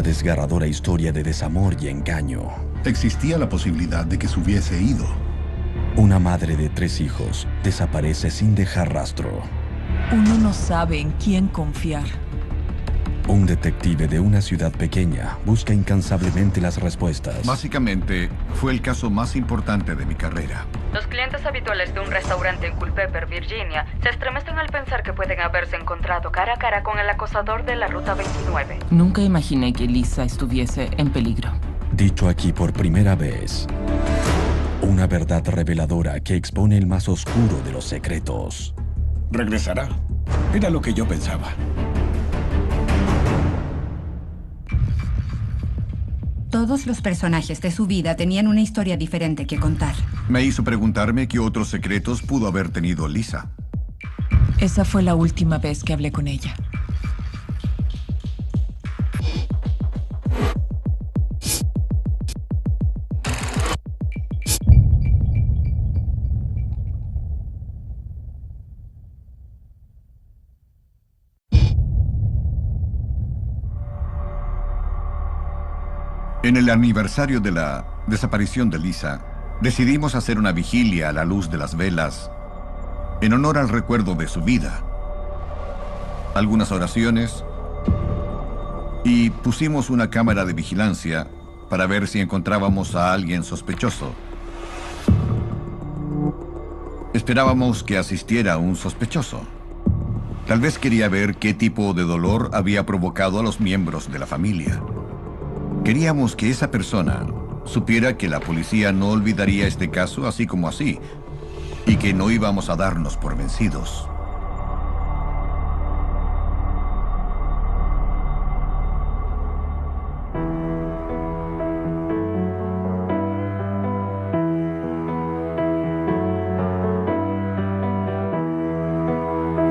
Una desgarradora historia de desamor y engaño. Existía la posibilidad de que se hubiese ido. Una madre de 3 hijos desaparece sin dejar rastro. Uno no sabe en quién confiar. Un detective de una ciudad pequeña busca incansablemente las respuestas. Básicamente, fue el caso más importante de mi carrera. Los clientes habituales de un restaurante en Culpeper, Virginia, se estremecen al pensar que pueden haberse encontrado cara a cara con el acosador de la Ruta 29. Nunca imaginé que Lisa estuviese en peligro. Dicho aquí por primera vez. Una verdad reveladora que expone el más oscuro de los secretos. Regresará. Era lo que yo pensaba. Todos los personajes de su vida tenían una historia diferente que contar. Me hizo preguntarme qué otros secretos pudo haber tenido Lisa. Esa fue la última vez que hablé con ella. En el aniversario de la desaparición de Lisa, decidimos hacer una vigilia a la luz de las velas en honor al recuerdo de su vida. Algunas oraciones y pusimos una cámara de vigilancia para ver si encontrábamos a alguien sospechoso. Esperábamos que asistiera un sospechoso. Tal vez quería ver qué tipo de dolor había provocado a los miembros de la familia. Queríamos que esa persona supiera que la policía no olvidaría este caso así como así, y que no íbamos a darnos por vencidos.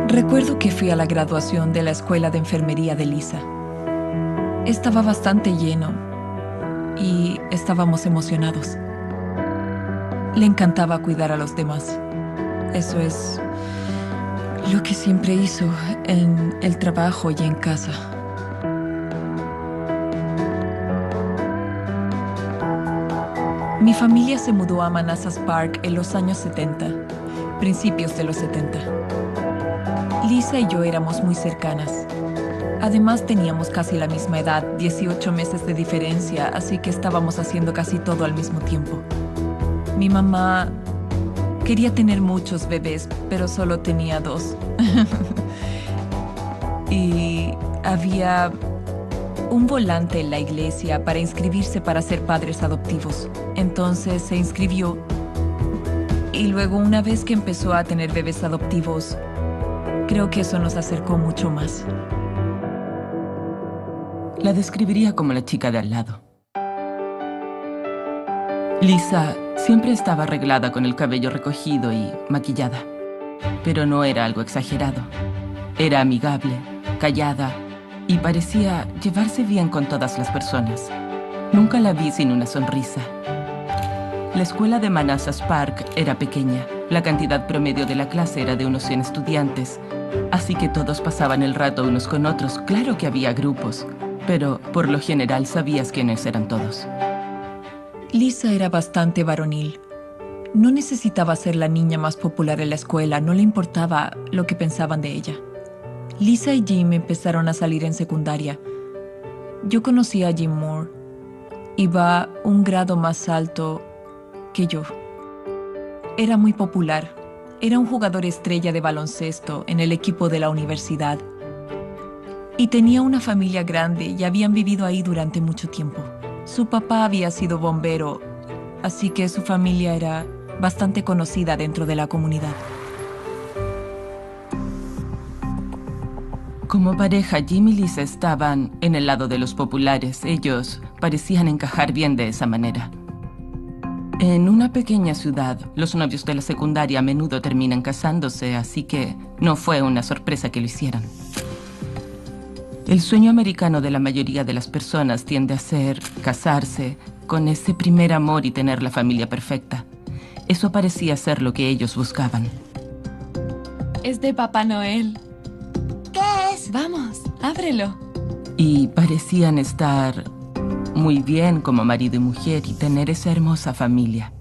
Recuerdo que fui a la graduación de la escuela de enfermería de Lisa. Estaba bastante lleno y estábamos emocionados. Le encantaba cuidar a los demás. Eso es lo que siempre hizo en el trabajo y en casa. Mi familia se mudó a Manassas Park en los años 70, principios de los 70. Lisa y yo éramos muy cercanas. Además, teníamos casi la misma edad, 18 meses de diferencia, así que estábamos haciendo casi todo al mismo tiempo. Mi mamá quería tener muchos bebés, pero solo tenía 2. Y había un volante en la iglesia para inscribirse para ser padres adoptivos. Entonces se inscribió. Y luego, una vez que empezó a tener bebés adoptivos, creo que eso nos acercó mucho más. La describiría como la chica de al lado. Lisa siempre estaba arreglada con el cabello recogido y maquillada, pero no era algo exagerado. Era amigable, callada y parecía llevarse bien con todas las personas. Nunca la vi sin una sonrisa. La escuela de Manassas Park era pequeña. La cantidad promedio de la clase era de unos 100 estudiantes, así que todos pasaban el rato unos con otros. Claro que había grupos, pero por lo general sabías quiénes eran todos. Lisa era bastante varonil. No necesitaba ser la niña más popular en la escuela, no le importaba lo que pensaban de ella. Lisa y Jim empezaron a salir en secundaria. Yo conocí a Jim Moore. Iba un grado más alto que yo. Era muy popular. Era un jugador estrella de baloncesto en el equipo de la universidad. Y tenía una familia grande y habían vivido ahí durante mucho tiempo. Su papá había sido bombero, así que su familia era bastante conocida dentro de la comunidad. Como pareja, Jim y Lisa estaban en el lado de los populares. Ellos parecían encajar bien de esa manera. En una pequeña ciudad, los novios de la secundaria a menudo terminan casándose, así que no fue una sorpresa que lo hicieran. El sueño americano de la mayoría de las personas tiende a ser casarse con ese primer amor y tener la familia perfecta. Eso parecía ser lo que ellos buscaban. Es de Papá Noel. ¿Qué es? Vamos, ábrelo. Y parecían estar muy bien como marido y mujer y tener esa hermosa familia.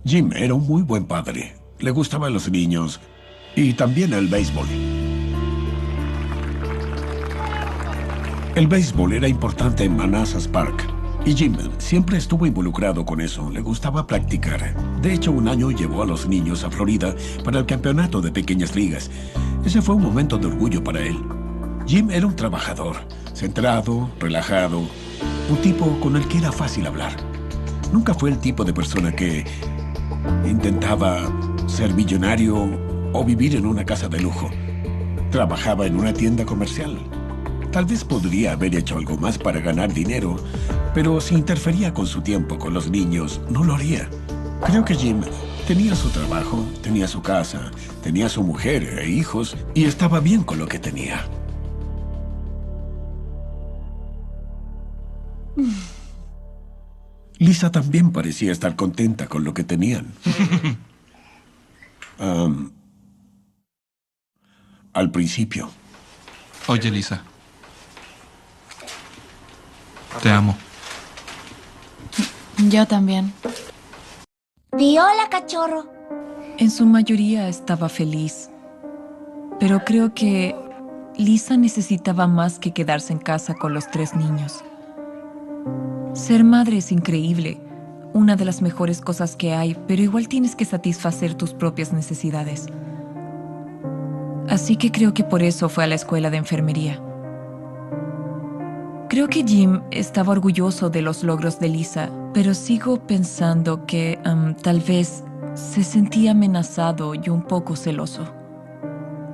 Jim era un muy buen padre. Le gustaban los niños y también el béisbol. El béisbol era importante en Manassas Park. Y Jim siempre estuvo involucrado con eso. Le gustaba practicar. De hecho, un año llevó a los niños a Florida para el campeonato de pequeñas ligas. Ese fue un momento de orgullo para él. Jim era un trabajador, centrado, relajado, un tipo con el que era fácil hablar. Nunca fue el tipo de persona que intentaba ser millonario o vivir en una casa de lujo. Trabajaba en una tienda comercial. Tal vez podría haber hecho algo más para ganar dinero, pero si interfería con su tiempo con los niños, no lo haría. Creo que Jim tenía su trabajo, tenía su casa, tenía su mujer e hijos y estaba bien con lo que tenía. Lisa también parecía estar contenta con lo que tenían. Al principio. Oye, Lisa. Te amo. Yo también. Di hola, cachorro. En su mayoría estaba feliz. Pero creo que Lisa necesitaba más que quedarse en casa con los 3 niños. Ser madre es increíble, una de las mejores cosas que hay, pero igual tienes que satisfacer tus propias necesidades. Así que creo que por eso fue a la escuela de enfermería. Creo que Jim estaba orgulloso de los logros de Lisa, pero sigo pensando que tal vez se sentía amenazado y un poco celoso.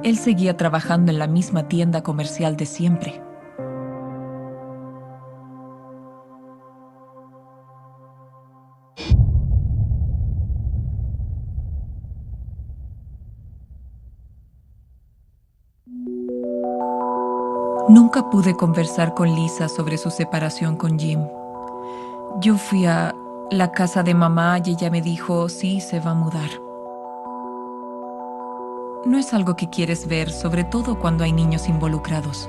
Él seguía trabajando en la misma tienda comercial de siempre. Nunca pude conversar con Lisa sobre su separación con Jim. Yo fui a la casa de mamá y ella me dijo, sí, se va a mudar. No es algo que quieres ver, sobre todo cuando hay niños involucrados.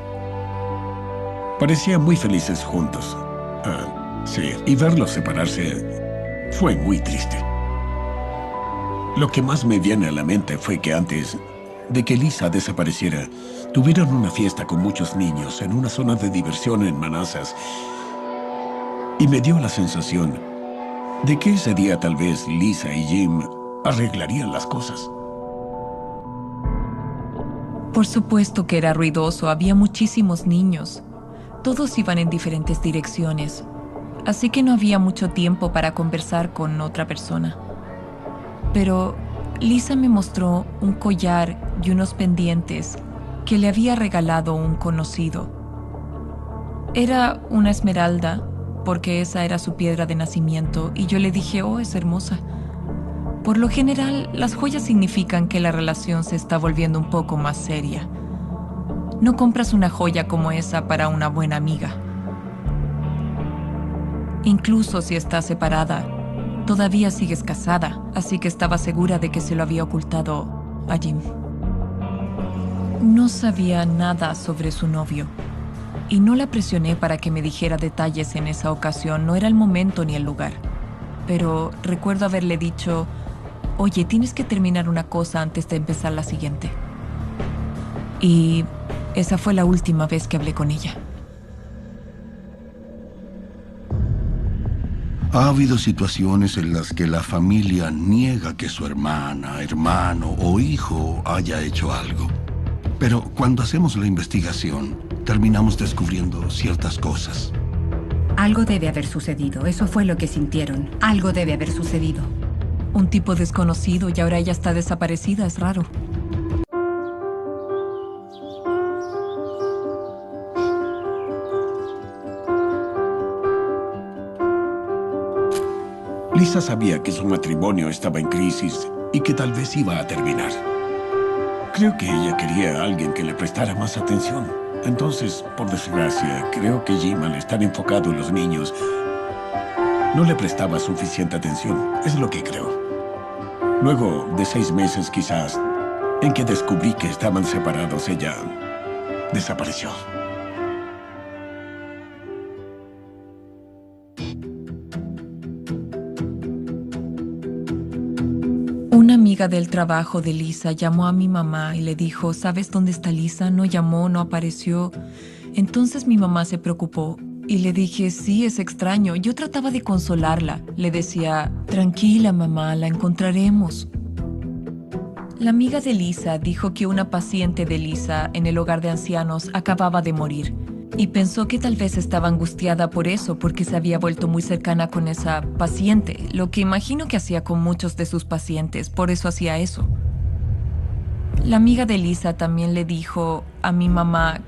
Parecían muy felices juntos. Sí, y verlos separarse fue muy triste. Lo que más me viene a la mente fue que antes de que Lisa desapareciera, tuvieron una fiesta con muchos niños en una zona de diversión en Manassas. Y me dio la sensación de que ese día tal vez Lisa y Jim arreglarían las cosas. Por supuesto que era ruidoso, había muchísimos niños. Todos iban en diferentes direcciones, así que no había mucho tiempo para conversar con otra persona. Pero Lisa me mostró un collar y unos pendientes que le había regalado un conocido. Era una esmeralda, porque esa era su piedra de nacimiento, y yo le dije, oh, es hermosa. Por lo general, las joyas significan que la relación se está volviendo un poco más seria. No compras una joya como esa para una buena amiga. Incluso si estás separada, todavía sigues casada, así que estaba segura de que se lo había ocultado a Jim. No sabía nada sobre su novio, y no la presioné para que me dijera detalles en esa ocasión, no era el momento ni el lugar. Pero recuerdo haberle dicho, oye, tienes que terminar una cosa antes de empezar la siguiente. Y esa fue la última vez que hablé con ella. Ha habido situaciones en las que la familia niega que su hermana, hermano o hijo haya hecho algo. Pero cuando hacemos la investigación, terminamos descubriendo ciertas cosas. Algo debe haber sucedido. Eso fue lo que sintieron. Algo debe haber sucedido. Un tipo desconocido y ahora ella está desaparecida, es raro. Lisa sabía que su matrimonio estaba en crisis y que tal vez iba a terminar. Creo que ella quería a alguien que le prestara más atención. Entonces, por desgracia, creo que Jim, al estar enfocado en los niños, no le prestaba suficiente atención. Es lo que creo. Luego de 6 meses, quizás, en que descubrí que estaban separados, ella desapareció. amiga del trabajo de Lisa llamó a mi mamá y le dijo, ¿sabes dónde está Lisa? No llamó, no apareció. Entonces mi mamá se preocupó y le dije, sí, es extraño. Yo trataba de consolarla. Le decía, tranquila mamá, la encontraremos. La amiga de Lisa dijo que una paciente de Lisa en el hogar de ancianos acababa de morir y pensó que tal vez estaba angustiada por eso porque se había vuelto muy cercana con esa paciente, lo que imagino que hacía con muchos de sus pacientes, por eso hacía eso. La amiga de Lisa también le dijo a mi mamá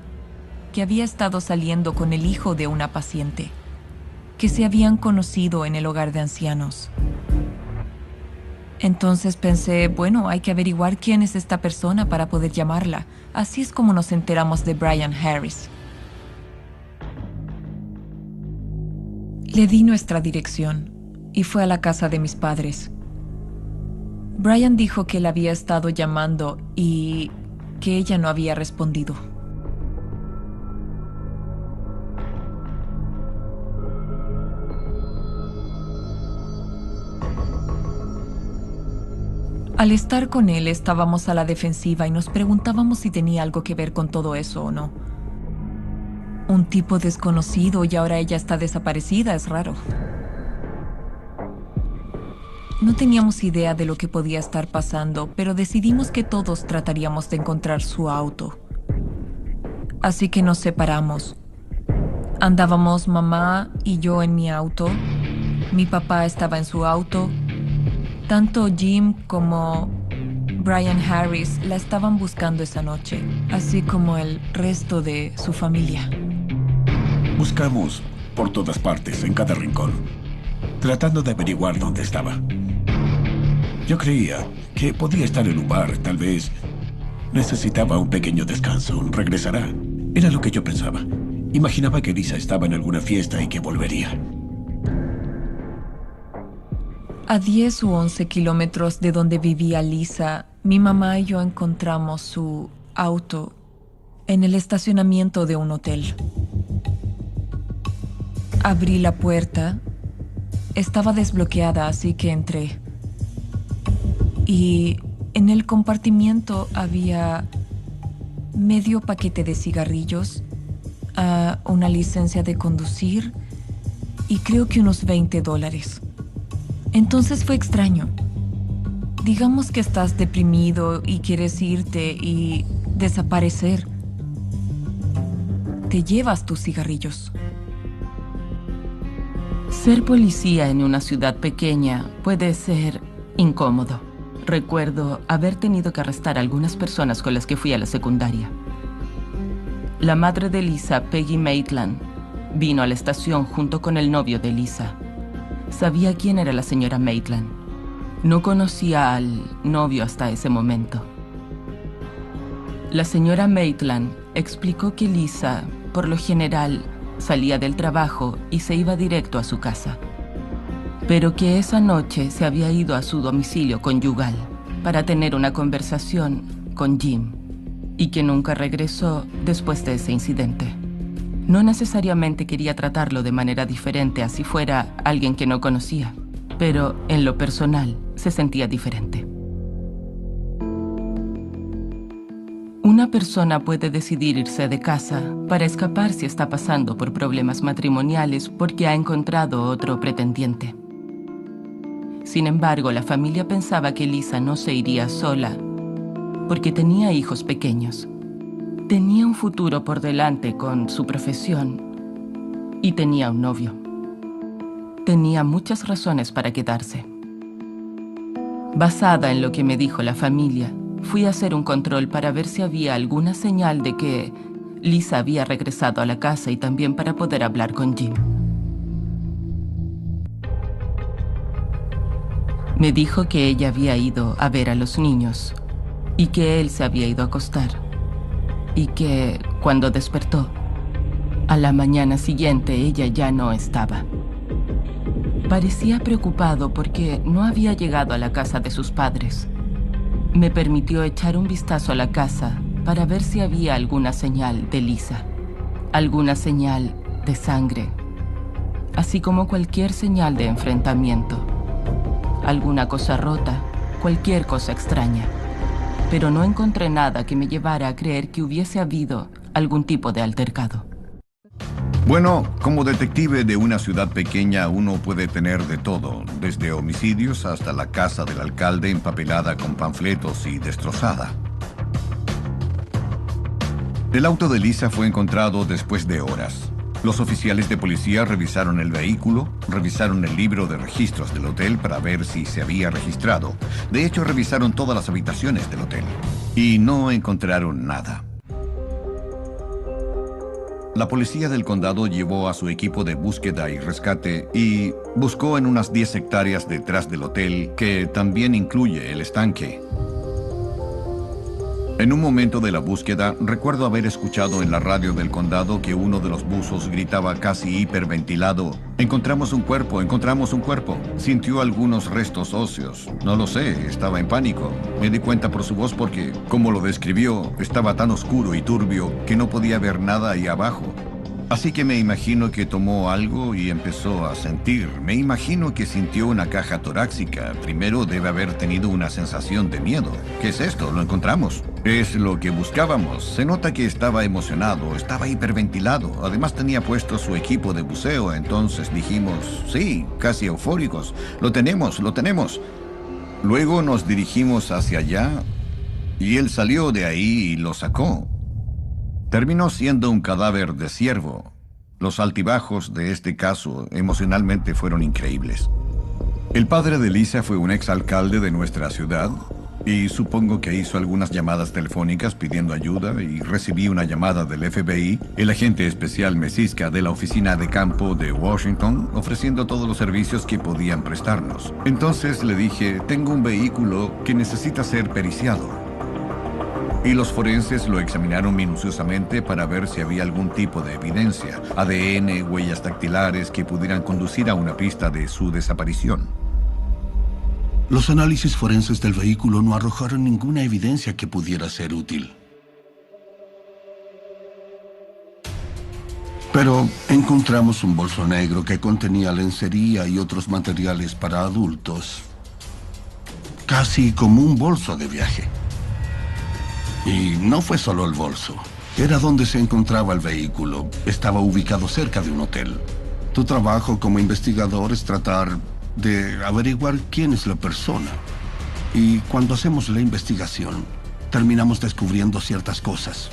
que había estado saliendo con el hijo de una paciente, que se habían conocido en el hogar de ancianos. Entonces pensé, bueno, hay que averiguar quién es esta persona para poder llamarla. Así es como nos enteramos de Brian Harris. Le di nuestra dirección y fue a la casa de mis padres. Brian dijo que la había estado llamando y que ella no había respondido. Al estar con él estábamos a la defensiva y nos preguntábamos si tenía algo que ver con todo eso o no. Un tipo desconocido y ahora ella está desaparecida, es raro. No teníamos idea de lo que podía estar pasando, pero decidimos que todos trataríamos de encontrar su auto. Así que nos separamos. Andábamos mamá y yo en mi auto. Mi papá estaba en su auto. Tanto Jim como Brian Harris la estaban buscando esa noche, así como el resto de su familia. Buscamos por todas partes, en cada rincón, tratando de averiguar dónde estaba. Yo creía que podía estar en un bar, tal vez necesitaba un pequeño descanso, regresará. Era lo que yo pensaba. Imaginaba que Lisa estaba en alguna fiesta y que volvería. A 10 u 11 kilómetros de donde vivía Lisa, mi mamá y yo encontramos su auto en el estacionamiento de un hotel. Abrí la puerta. Estaba desbloqueada, así que entré. Y en el compartimiento había medio paquete de cigarrillos, una licencia de conducir y creo que unos $20. Entonces fue extraño. Digamos que estás deprimido y quieres irte y desaparecer. Te llevas tus cigarrillos. Ser policía en una ciudad pequeña puede ser incómodo. Recuerdo haber tenido que arrestar a algunas personas con las que fui a la secundaria. La madre de Lisa, Peggy Maitland, vino a la estación junto con el novio de Lisa. Sabía quién era la señora Maitland. No conocía al novio hasta ese momento. La señora Maitland explicó que Lisa, por lo general, salía del trabajo y se iba directo a su casa, pero que esa noche se había ido a su domicilio conyugal para tener una conversación con Jim y que nunca regresó después de ese incidente. No necesariamente quería tratarlo de manera diferente a si fuera alguien que no conocía, pero en lo personal se sentía diferente. Una persona puede decidir irse de casa para escapar si está pasando por problemas matrimoniales porque ha encontrado otro pretendiente. Sin embargo, la familia pensaba que Lisa no se iría sola porque tenía hijos pequeños. Tenía un futuro por delante con su profesión y tenía un novio. Tenía muchas razones para quedarse. Basada en lo que me dijo la familia, fui a hacer un control para ver si había alguna señal de que Lisa había regresado a la casa y también para poder hablar con Jim. Me dijo que ella había ido a ver a los niños y que él se había ido a acostar. Y que, cuando despertó, a la mañana siguiente ella ya no estaba. Parecía preocupado porque no había llegado a la casa de sus padres. Me permitió echar un vistazo a la casa para ver si había alguna señal de Lisa, alguna señal de sangre, así como cualquier señal de enfrentamiento, alguna cosa rota cualquier cosa extraña. Pero no encontré nada que me llevara a creer que hubiese habido algún tipo de altercado. Bueno, como detective de una ciudad pequeña, uno puede tener de todo, desde homicidios hasta la casa del alcalde empapelada con panfletos y destrozada. El auto de Lisa fue encontrado después de horas. Los oficiales de policía revisaron el vehículo, revisaron el libro de registros del hotel para ver si se había registrado. De hecho, revisaron todas las habitaciones del hotel y no encontraron nada. La policía del condado llevó a su equipo de búsqueda y rescate y buscó en unas 10 hectáreas detrás del hotel, que también incluye el estanque. En un momento de la búsqueda, recuerdo haber escuchado en la radio del condado que uno de los buzos gritaba casi hiperventilado: «¡Encontramos un cuerpo! ¡Encontramos un cuerpo!». Sintió algunos restos óseos. No lo sé, estaba en pánico. Me di cuenta por su voz porque, como lo describió, estaba tan oscuro y turbio que no podía ver nada ahí abajo. Así que me imagino que tomó algo y empezó a sentir. Me imagino que sintió una caja torácica. Primero debe haber tenido una sensación de miedo. ¿Qué es esto? Lo encontramos. Es lo que buscábamos. Se nota que estaba emocionado, estaba hiperventilado. Además tenía puesto su equipo de buceo. Entonces dijimos, sí, casi eufóricos. Lo tenemos, lo tenemos. Luego nos dirigimos hacia allá y él salió de ahí y lo sacó. Terminó siendo un cadáver de ciervo. Los altibajos de este caso emocionalmente fueron increíbles. El padre de Lisa fue un exalcalde de nuestra ciudad y supongo que hizo algunas llamadas telefónicas pidiendo ayuda y recibí una llamada del FBI, el agente especial Mesiska de la oficina de campo de Washington, ofreciendo todos los servicios que podían prestarnos. Entonces le dije, tengo un vehículo que necesita ser periciado. Y los forenses lo examinaron minuciosamente para ver si había algún tipo de evidencia, ADN, huellas dactilares que pudieran conducir a una pista de su desaparición. Los análisis forenses del vehículo no arrojaron ninguna evidencia que pudiera ser útil. Pero encontramos un bolso negro que contenía lencería y otros materiales para adultos, casi como un bolso de viaje. Y no fue solo el bolso. Era donde se encontraba el vehículo. Estaba ubicado cerca de un hotel. Tu trabajo como investigador es tratar de averiguar quién es la persona. Y cuando hacemos la investigación, terminamos descubriendo ciertas cosas.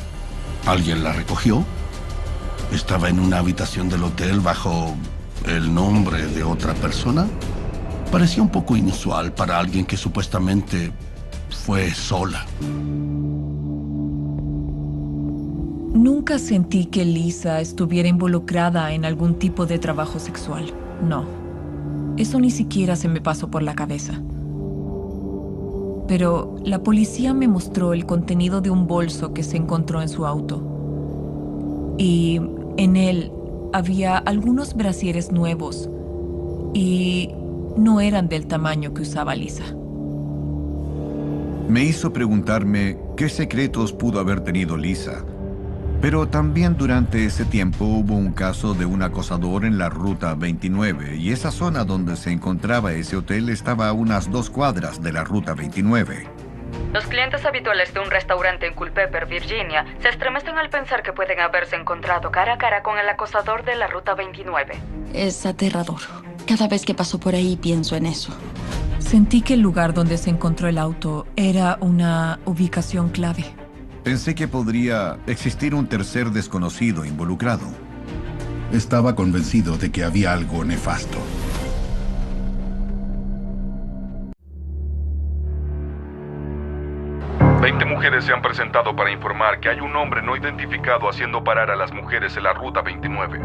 ¿Alguien la recogió? ¿Estaba en una habitación del hotel bajo el nombre de otra persona? Parecía un poco inusual para alguien que supuestamente fue sola. Nunca sentí que Lisa estuviera involucrada en algún tipo de trabajo sexual. No. Eso ni siquiera se me pasó por la cabeza. Pero la policía me mostró el contenido de un bolso que se encontró en su auto. Y en él había algunos brasieres nuevos. Y no eran del tamaño que usaba Lisa. Me hizo preguntarme qué secretos pudo haber tenido Lisa. Pero también durante ese tiempo hubo un caso de un acosador en la Ruta 29 y esa zona donde se encontraba ese hotel estaba a unas 2 cuadras de la Ruta 29. Los clientes habituales de un restaurante en Culpeper, Virginia, se estremecen al pensar que pueden haberse encontrado cara a cara con el acosador de la Ruta 29. Es aterrador. Cada vez que paso por ahí pienso en eso. Sentí que el lugar donde se encontró el auto era una ubicación clave. Pensé que podría existir un tercer desconocido involucrado. Estaba convencido de que había algo nefasto. Veinte mujeres se han presentado para informar que hay un hombre no identificado haciendo parar a las mujeres en la Ruta 29.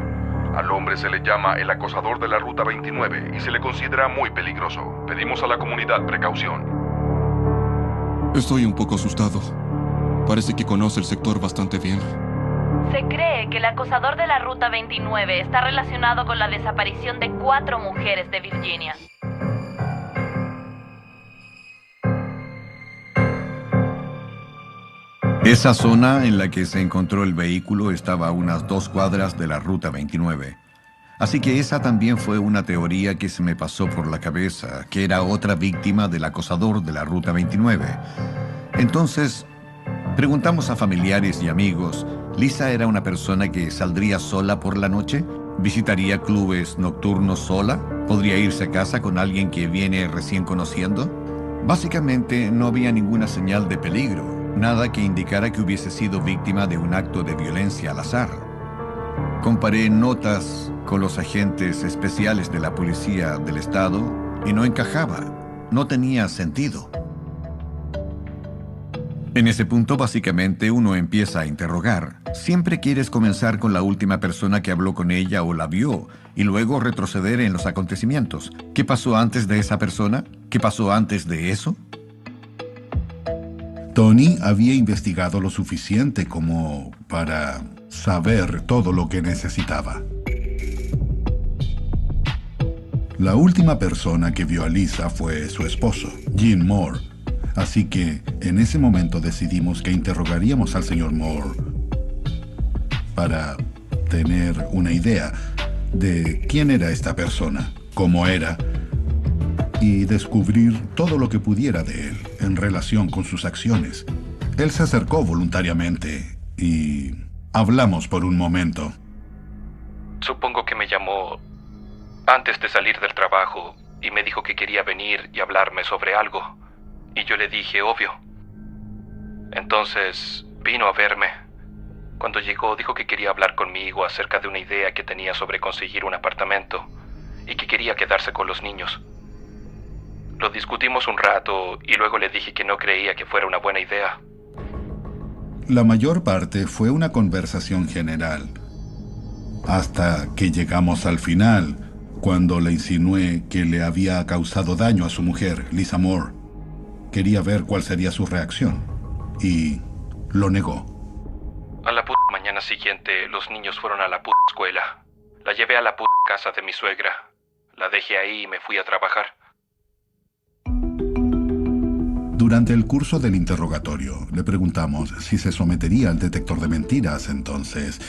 Al hombre se le llama el acosador de la Ruta 29 y se le considera muy peligroso. Pedimos a la comunidad precaución. Estoy un poco asustado. Parece que conoce el sector bastante bien. Se cree que el acosador de la Ruta 29 está relacionado con la desaparición de 4 mujeres de Virginia. Esa zona en la que se encontró el vehículo estaba a unas 2 cuadras de la Ruta 29. Así que esa también fue una teoría que se me pasó por la cabeza, que era otra víctima del acosador de la Ruta 29. Entonces, preguntamos a familiares y amigos, ¿Lisa era una persona que saldría sola por la noche? ¿Visitaría clubes nocturnos sola? ¿Podría irse a casa con alguien que viene recién conociendo? Básicamente no había ninguna señal de peligro, nada que indicara que hubiese sido víctima de un acto de violencia al azar. Comparé notas con los agentes especiales de la policía del estado y no encajaba, no tenía sentido. En ese punto, básicamente, uno empieza a interrogar. Siempre quieres comenzar con la última persona que habló con ella o la vio, y luego retroceder en los acontecimientos. ¿Qué pasó antes de esa persona? ¿Qué pasó antes de eso? Tony había investigado lo suficiente como para saber todo lo que necesitaba. La última persona que vio a Lisa fue su esposo, Jim Moore. Así que en ese momento decidimos que interrogaríamos al señor Moore para tener una idea de quién era esta persona, cómo era, y descubrir todo lo que pudiera de él en relación con sus acciones. Él se acercó voluntariamente y hablamos por un momento. Supongo que me llamó antes de salir del trabajo y me dijo que quería venir y hablarme sobre algo. Y yo le dije, obvio. Entonces vino a verme. Cuando llegó dijo que quería hablar conmigo acerca de una idea que tenía sobre conseguir un apartamento y que quería quedarse con los niños. Lo discutimos un rato y luego le dije que no creía que fuera una buena idea. La mayor parte fue una conversación general, hasta que llegamos al final, cuando le insinué que le había causado daño a su mujer, Lisa Moore. Quería ver cuál sería su reacción, y lo negó. A la puta mañana siguiente, los niños fueron a la puta escuela. La llevé a la puta casa de mi suegra. La dejé ahí y me fui a trabajar. Durante el curso del interrogatorio, le preguntamos si se sometería al detector de mentiras. Entonces,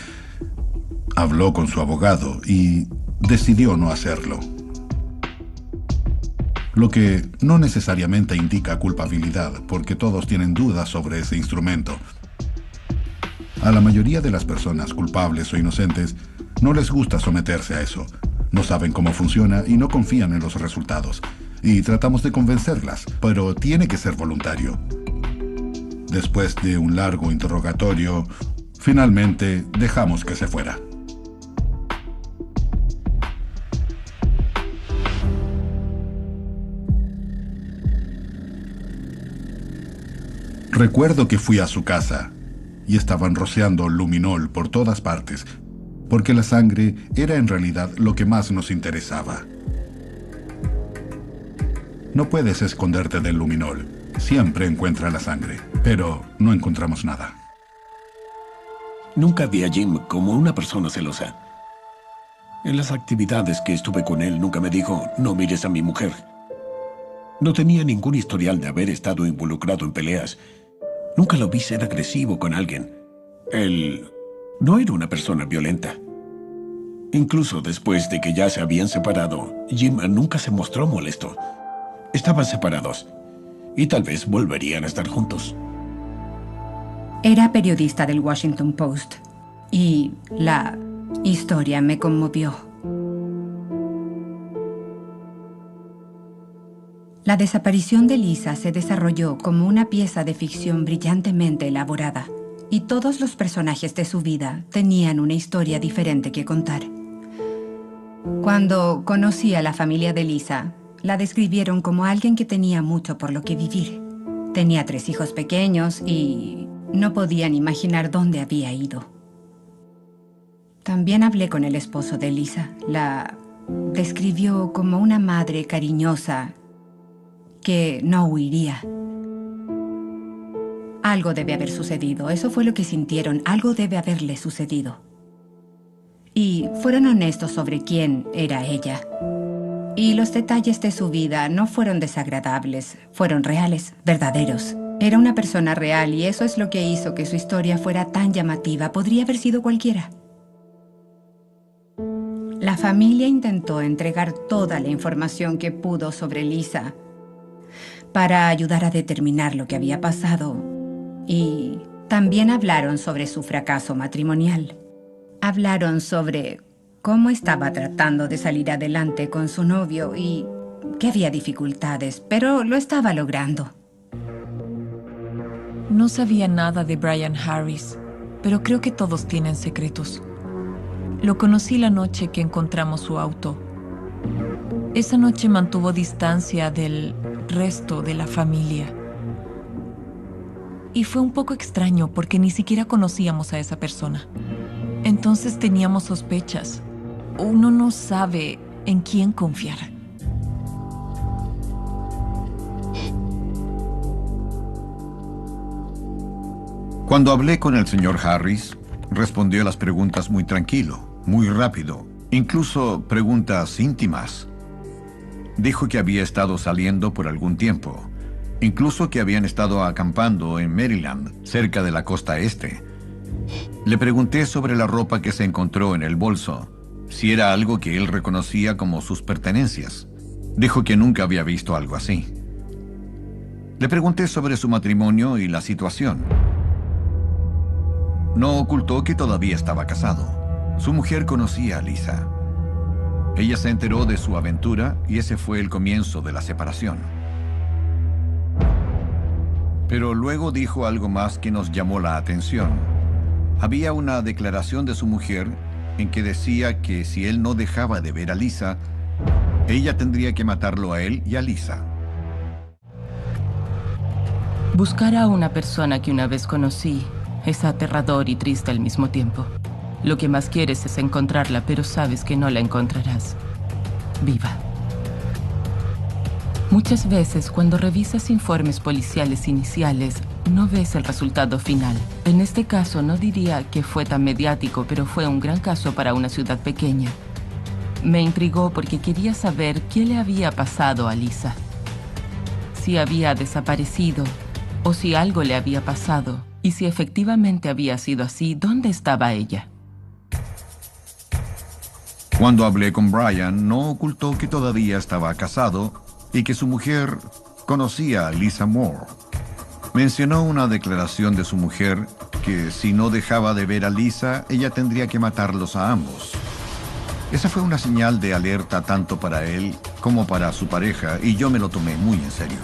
habló con su abogado y decidió no hacerlo. Lo que no necesariamente indica culpabilidad, porque todos tienen dudas sobre ese instrumento. A la mayoría de las personas culpables o inocentes no les gusta someterse a eso. No saben cómo funciona y no confían en los resultados. Y tratamos de convencerlas, pero tiene que ser voluntario. Después de un largo interrogatorio, finalmente dejamos que se fuera. Recuerdo que fui a su casa y estaban rociando luminol por todas partes, porque la sangre era en realidad lo que más nos interesaba. No puedes esconderte del luminol. Siempre encuentra la sangre, pero no encontramos nada. Nunca vi a Jim como una persona celosa. En las actividades que estuve con él, nunca me dijo, no mires a mi mujer. No tenía ningún historial de haber estado involucrado en peleas. Nunca lo vi ser agresivo con alguien. Él no era una persona violenta. Incluso después de que ya se habían separado, Jim nunca se mostró molesto. Estaban separados y tal vez volverían a estar juntos. Era periodista del Washington Post y la historia me conmovió. La desaparición de Lisa se desarrolló como una pieza de ficción brillantemente elaborada, y todos los personajes de su vida tenían una historia diferente que contar. Cuando conocí a la familia de Lisa, la describieron como alguien que tenía mucho por lo que vivir. Tenía 3 hijos pequeños y no podían imaginar dónde había ido. También hablé con el esposo de Lisa. La describió como una madre cariñosa que no huiría. Algo debe haber sucedido. Eso fue lo que sintieron. Algo debe haberle sucedido. Y fueron honestos sobre quién era ella. Y los detalles de su vida no fueron desagradables. Fueron reales, verdaderos. Era una persona real y eso es lo que hizo que su historia fuera tan llamativa. Podría haber sido cualquiera. La familia intentó entregar toda la información que pudo sobre Lisa para ayudar a determinar lo que había pasado. Y también hablaron sobre su fracaso matrimonial. Hablaron sobre cómo estaba tratando de salir adelante con su novio y que había dificultades, pero lo estaba logrando. No sabía nada de Brian Harris, pero creo que todos tienen secretos. Lo conocí la noche que encontramos su auto. Esa noche mantuvo distancia del resto de la familia. Y fue un poco extraño porque ni siquiera conocíamos a esa persona. Entonces teníamos sospechas. Uno no sabe en quién confiar. Cuando hablé con el señor Harris, respondió a las preguntas muy tranquilo, muy rápido, incluso preguntas íntimas. Dijo que había estado saliendo por algún tiempo, incluso que habían estado acampando en Maryland, cerca de la costa este. Le pregunté sobre la ropa que se encontró en el bolso, si era algo que él reconocía como sus pertenencias. Dijo que nunca había visto algo así. Le pregunté sobre su matrimonio y la situación. No ocultó que todavía estaba casado. Su mujer conocía a Lisa. Ella se enteró de su aventura y ese fue el comienzo de la separación. Pero luego dijo algo más que nos llamó la atención. Había una declaración de su mujer en que decía que si él no dejaba de ver a Lisa, ella tendría que matarlo a él y a Lisa. Buscar a una persona que una vez conocí es aterrador y triste al mismo tiempo. Lo que más quieres es encontrarla, pero sabes que no la encontrarás viva. Muchas veces, cuando revisas informes policiales iniciales, no ves el resultado final. En este caso, no diría que fue tan mediático, pero fue un gran caso para una ciudad pequeña. Me intrigó porque quería saber qué le había pasado a Lisa. Si había desaparecido, o si algo le había pasado. Y si efectivamente había sido así, ¿dónde estaba ella? Cuando hablé con Brian, no ocultó que todavía estaba casado y que su mujer conocía a Lisa Moore. Mencionó una declaración de su mujer que si no dejaba de ver a Lisa, ella tendría que matarlos a ambos. Esa fue una señal de alerta tanto para él como para su pareja y yo me lo tomé muy en serio.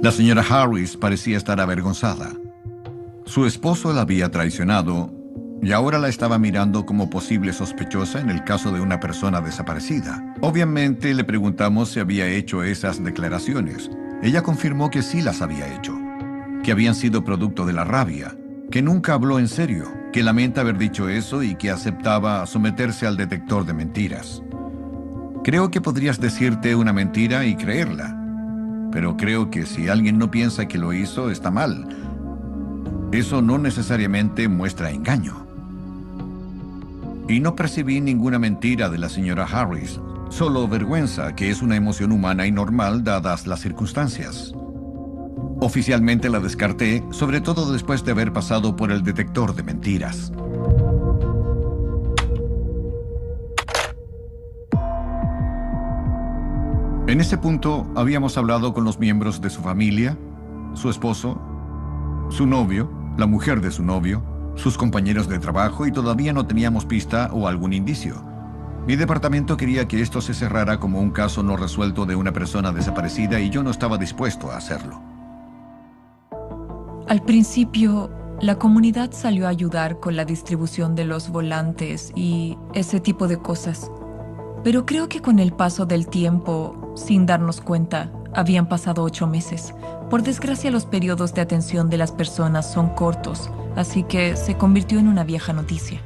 La señora Harris parecía estar avergonzada. Su esposo la había traicionado y ahora la estaba mirando como posible sospechosa en el caso de una persona desaparecida. Obviamente le preguntamos si había hecho esas declaraciones. Ella confirmó que sí las había hecho, que habían sido producto de la rabia, que nunca habló en serio, que lamenta haber dicho eso y que aceptaba someterse al detector de mentiras. Creo que podrías decirte una mentira y creerla. Pero creo que si alguien no piensa que lo hizo, está mal. Eso no necesariamente muestra engaño. Y no percibí ninguna mentira de la señora Harris, solo vergüenza, que es una emoción humana y normal dadas las circunstancias. Oficialmente la descarté, sobre todo después de haber pasado por el detector de mentiras. En ese punto, habíamos hablado con los miembros de su familia, su esposo, su novio, la mujer de su novio, sus compañeros de trabajo y todavía no teníamos pista o algún indicio. Mi departamento quería que esto se cerrara como un caso no resuelto de una persona desaparecida y yo no estaba dispuesto a hacerlo. Al principio, la comunidad salió a ayudar con la distribución de los volantes y ese tipo de cosas. Pero creo que con el paso del tiempo, sin darnos cuenta, habían pasado 8 meses. Por desgracia, los periodos de atención de las personas son cortos, así que se convirtió en una vieja noticia.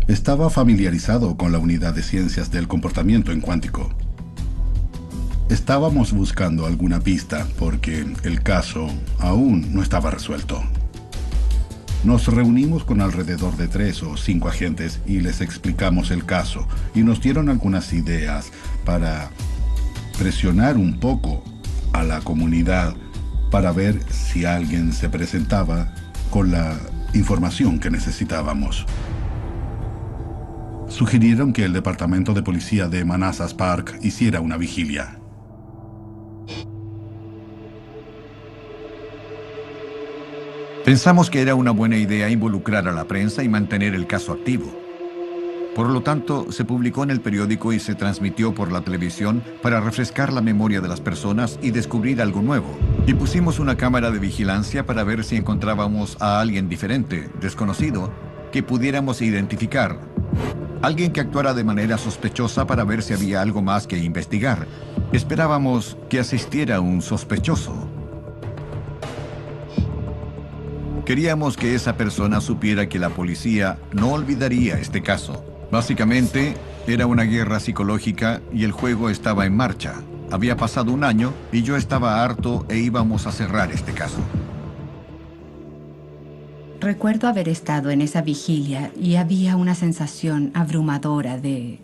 Estaba familiarizado con la unidad de ciencias del comportamiento en cuántico. Estábamos buscando alguna pista porque el caso aún no estaba resuelto. Nos reunimos con alrededor de 3 o 5 agentes y les explicamos el caso y nos dieron algunas ideas para presionar un poco a la comunidad para ver si alguien se presentaba con la información que necesitábamos. Sugirieron que el departamento de policía de Manassas Park hiciera una vigilia. Pensamos que era una buena idea involucrar a la prensa y mantener el caso activo. Por lo tanto, se publicó en el periódico y se transmitió por la televisión para refrescar la memoria de las personas y descubrir algo nuevo. Y pusimos una cámara de vigilancia para ver si encontrábamos a alguien diferente, desconocido, que pudiéramos identificar. Alguien que actuara de manera sospechosa para ver si había algo más que investigar. Esperábamos que asistiera un sospechoso. Queríamos que esa persona supiera que la policía no olvidaría este caso. Básicamente, era una guerra psicológica y el juego estaba en marcha. Había pasado un año y yo estaba harto e íbamos a cerrar este caso. Recuerdo haber estado en esa vigilia y había una sensación abrumadora de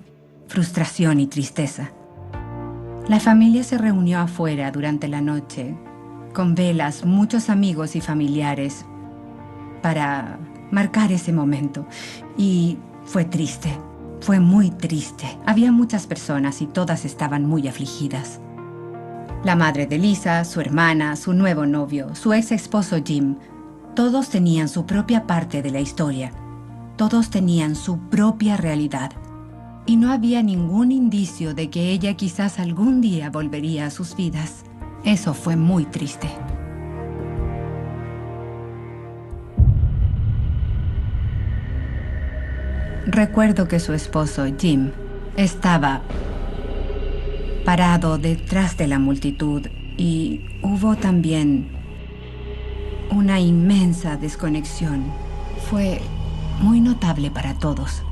frustración y tristeza. La familia se reunió afuera durante la noche, con velas, muchos amigos y familiares, para marcar ese momento. Y fue triste, fue muy triste. Había muchas personas y todas estaban muy afligidas. La madre de Lisa, su hermana, su nuevo novio, su ex esposo Jim, todos tenían su propia parte de la historia. Todos tenían su propia realidad. Y no había ningún indicio de que ella quizás algún día volvería a sus vidas. Eso fue muy triste. Recuerdo que su esposo, Jim, estaba parado detrás de la multitud y hubo también una inmensa desconexión. Fue muy notable para todos.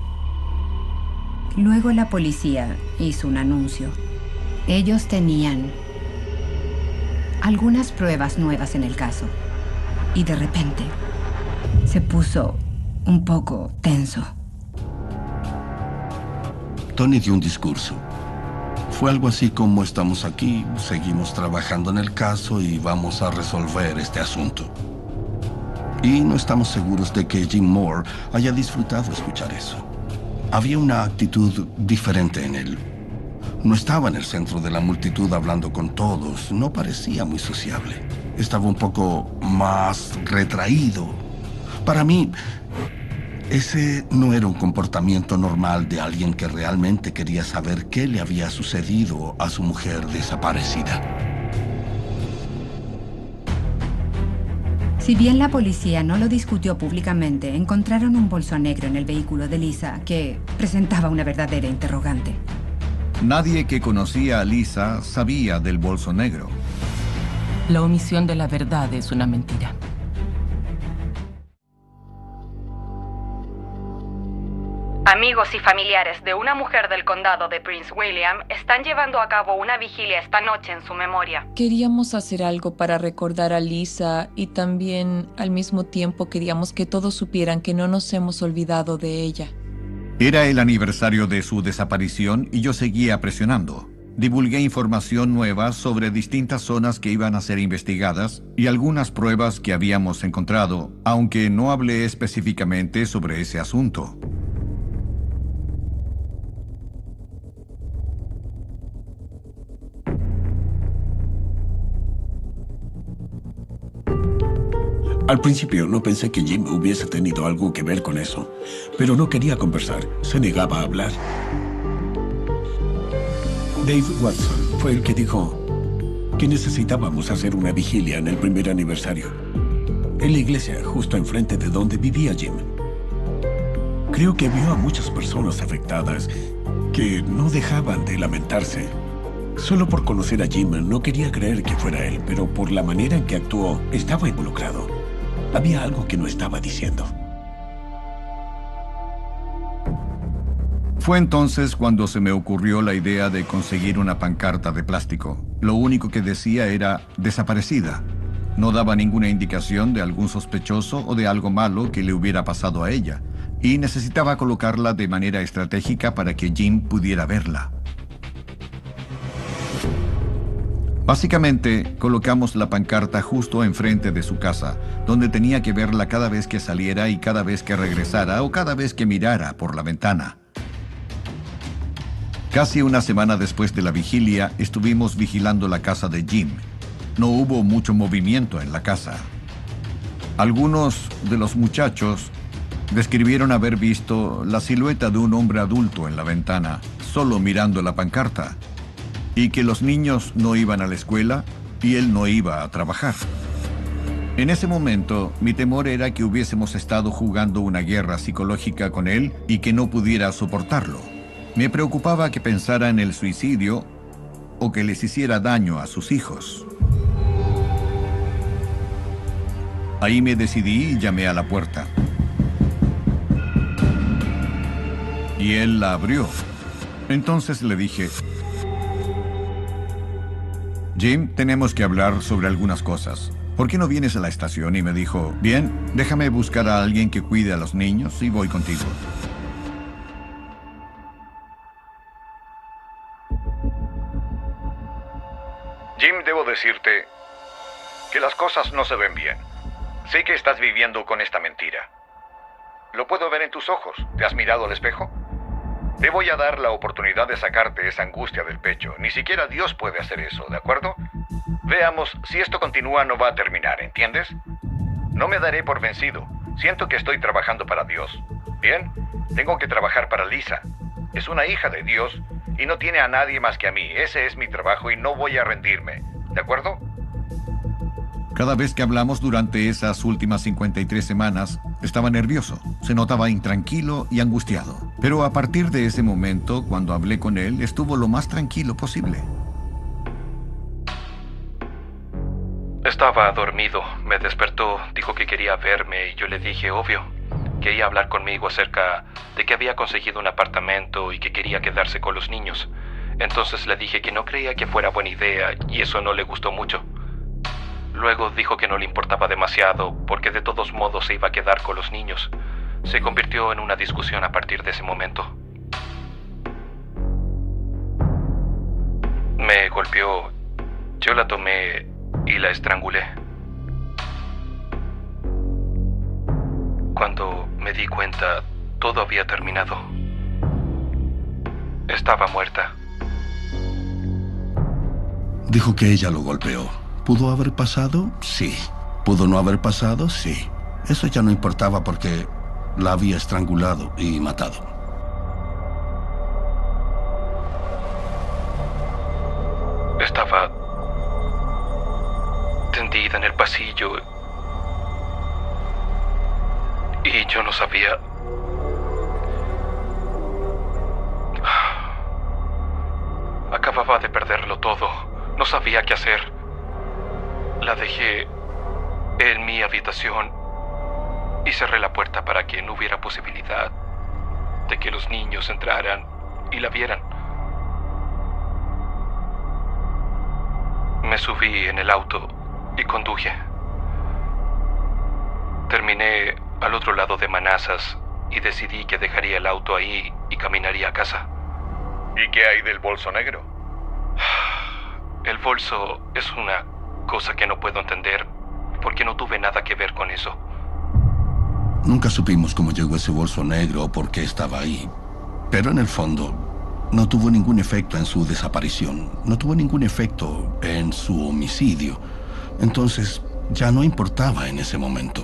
Luego la policía hizo un anuncio. Ellos tenían algunas pruebas nuevas en el caso y de repente se puso un poco tenso. Tony dio un discurso. Fue algo así como: estamos aquí, seguimos trabajando en el caso y vamos a resolver este asunto. Y no estamos seguros de que Jim Moore haya disfrutado escuchar eso. Había una actitud diferente en él. No estaba en el centro de la multitud hablando con todos, no parecía muy sociable. Estaba un poco más retraído. Para mí, ese no era un comportamiento normal de alguien que realmente quería saber qué le había sucedido a su mujer desaparecida. Si bien la policía no lo discutió públicamente, encontraron un bolso negro en el vehículo de Lisa que presentaba una verdadera interrogante. Nadie que conocía a Lisa sabía del bolso negro. La omisión de la verdad es una mentira. Amigos y familiares de una mujer del condado de Prince William están llevando a cabo una vigilia esta noche en su memoria. Queríamos hacer algo para recordar a Lisa y también al mismo tiempo queríamos que todos supieran que no nos hemos olvidado de ella. Era el aniversario de su desaparición y yo seguía presionando. Divulgué información nueva sobre distintas zonas que iban a ser investigadas y algunas pruebas que habíamos encontrado, aunque no hablé específicamente sobre ese asunto. Al principio no pensé que Jim hubiese tenido algo que ver con eso, pero no quería conversar, se negaba a hablar. Dave Watson fue el que dijo que necesitábamos hacer una vigilia en el primer aniversario, en la iglesia justo enfrente de donde vivía Jim. Creo que vio a muchas personas afectadas que no dejaban de lamentarse. Solo por conocer a Jim no quería creer que fuera él, pero por la manera en que actuó estaba involucrado. Había algo que no estaba diciendo. Fue entonces cuando se me ocurrió la idea de conseguir una pancarta de plástico. Lo único que decía era desaparecida. No daba ninguna indicación de algún sospechoso o de algo malo que le hubiera pasado a ella. Y necesitaba colocarla de manera estratégica para que Jim pudiera verla. Básicamente, colocamos la pancarta justo enfrente de su casa, donde tenía que verla cada vez que saliera y cada vez que regresara o cada vez que mirara por la ventana. Casi una semana después de la vigilia, estuvimos vigilando la casa de Jim. No hubo mucho movimiento en la casa. Algunos de los muchachos describieron haber visto la silueta de un hombre adulto en la ventana, solo mirando la pancarta, y que los niños no iban a la escuela y él no iba a trabajar. En ese momento, mi temor era que hubiésemos estado jugando una guerra psicológica con él y que no pudiera soportarlo. Me preocupaba que pensara en el suicidio o que les hiciera daño a sus hijos. Ahí me decidí y llamé a la puerta. Y él la abrió. Entonces le dije: Jim, tenemos que hablar sobre algunas cosas. ¿Por qué no vienes a la estación? Y me dijo: bien, déjame buscar a alguien que cuide a los niños y voy contigo. Jim, debo decirte que las cosas no se ven bien. Sé que estás viviendo con esta mentira. Lo puedo ver en tus ojos. ¿Te has mirado al espejo? Te voy a dar la oportunidad de sacarte esa angustia del pecho. Ni siquiera Dios puede hacer eso, ¿de acuerdo? Veamos, si esto continúa no va a terminar, ¿entiendes? No me daré por vencido. Siento que estoy trabajando para Dios. Bien, tengo que trabajar para Lisa. Es una hija de Dios y no tiene a nadie más que a mí. Ese es mi trabajo y no voy a rendirme, ¿de acuerdo? Cada vez que hablamos durante esas últimas 53 semanas, estaba nervioso. Se notaba intranquilo y angustiado. Pero a partir de ese momento, cuando hablé con él, estuvo lo más tranquilo posible. Estaba dormido. Me despertó, dijo que quería verme y yo le dije, obvio. Quería hablar conmigo acerca de que había conseguido un apartamento y que quería quedarse con los niños. Entonces le dije que no creía que fuera buena idea y eso no le gustó mucho. Luego dijo que no le importaba demasiado porque de todos modos se iba a quedar con los niños. Se convirtió en una discusión a partir de ese momento. Me golpeó. Yo la tomé y la estrangulé. Cuando me di cuenta, todo había terminado. Estaba muerta. Dijo que ella lo golpeó. ¿Pudo haber pasado? Sí. ¿Pudo no haber pasado? Sí. Eso ya no importaba porque la había estrangulado y matado. Estaba tendida en el pasillo y yo no sabía. Acababa de perderlo todo. No sabía qué hacer. La dejé en mi habitación y cerré la puerta para que no hubiera posibilidad de que los niños entraran y la vieran. Me subí en el auto y conduje. Terminé al otro lado de Manassas y decidí que dejaría el auto ahí y caminaría a casa. ¿Y qué hay del bolso negro? El bolso es una cosa que no puedo entender porque no tuve nada que ver con eso. Nunca supimos cómo llegó ese bolso negro o por qué estaba ahí. Pero en el fondo, no tuvo ningún efecto en su desaparición. No tuvo ningún efecto en su homicidio. Entonces, ya no importaba en ese momento.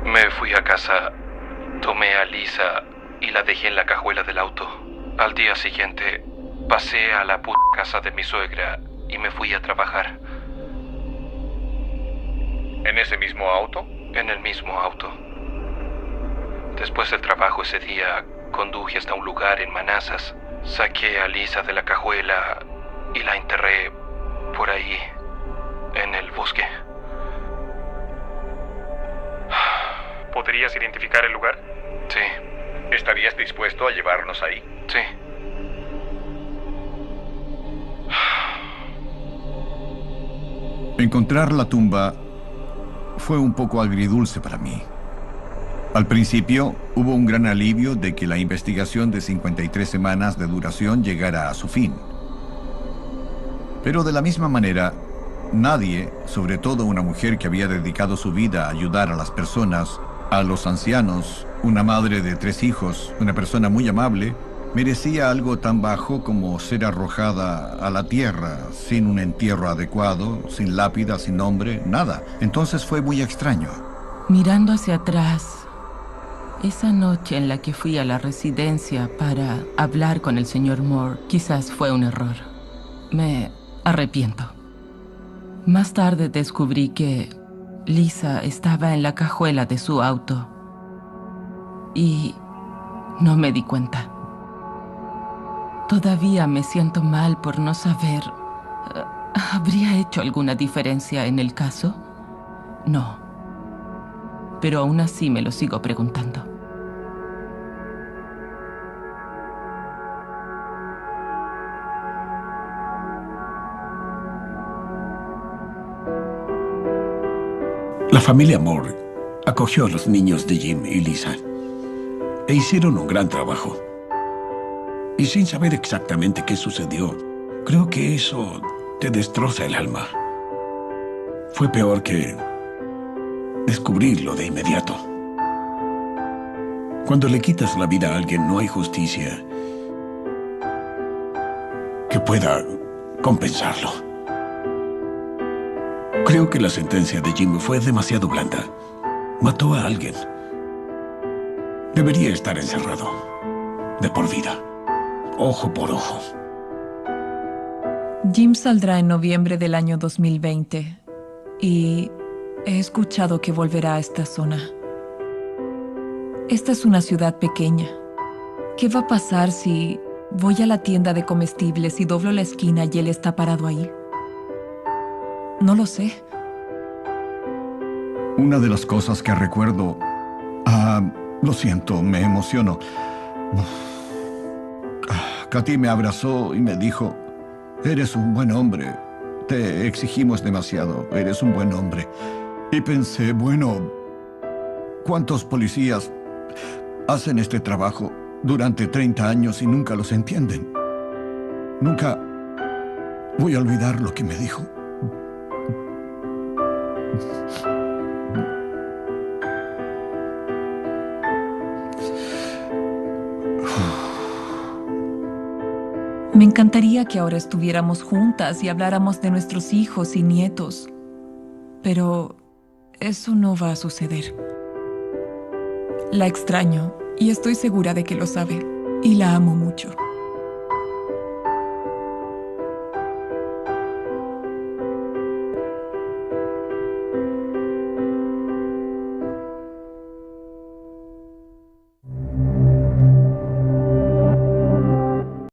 Me fui a casa, tomé a Lisa y la dejé en la cajuela del auto. Al día siguiente, pasé a la puta casa de mi suegra y me fui a trabajar. ¿En ese mismo auto? En el mismo auto. Después del trabajo ese día, conduje hasta un lugar en Manassas. Saqué a Lisa de la cajuela y la enterré por ahí, en el bosque. ¿Podrías identificar el lugar? Sí. ¿Estarías dispuesto a llevarnos ahí? Sí. Encontrar la tumba fue un poco agridulce para mí. Al principio, hubo un gran alivio de que la investigación de 53 semanas de duración llegara a su fin. Pero de la misma manera, nadie, sobre todo una mujer que había dedicado su vida a ayudar a las personas, a los ancianos, una madre de 3 hijos, una persona muy amable, merecía algo tan bajo como ser arrojada a la tierra, sin un entierro adecuado, sin lápida, sin nombre, nada. Entonces fue muy extraño. Mirando hacia atrás, esa noche en la que fui a la residencia para hablar con el señor Moore, quizás fue un error. Me arrepiento. Más tarde descubrí que Lisa estaba en la cajuela de su auto y no me di cuenta. Todavía me siento mal por no saber. ¿Habría hecho alguna diferencia en el caso? No. Pero aún así me lo sigo preguntando. La familia Moore acogió a los niños de Jim y Lisa e hicieron un gran trabajo. Y sin saber exactamente qué sucedió, creo que eso te destroza el alma. Fue peor que descubrirlo de inmediato. Cuando le quitas la vida a alguien, no hay justicia que pueda compensarlo. Creo que la sentencia de Jim fue demasiado blanda. Mató a alguien. Debería estar encerrado. De por vida. Ojo por ojo. Jim saldrá en noviembre del año 2020 y he escuchado que volverá a esta zona. Esta es una ciudad pequeña. ¿Qué va a pasar si voy a la tienda de comestibles y doblo la esquina y él está parado ahí? No lo sé. Una de las cosas que recuerdo... lo siento, me emociono. Katy me abrazó y me dijo, eres un buen hombre. Te exigimos demasiado. Eres un buen hombre. Y pensé, bueno, ¿cuántos policías hacen este trabajo durante 30 años y nunca los entienden? Nunca voy a olvidar lo que me dijo. Me encantaría que ahora estuviéramos juntas y habláramos de nuestros hijos y nietos. Pero eso no va a suceder. La extraño y estoy segura de que lo sabe. Y la amo mucho.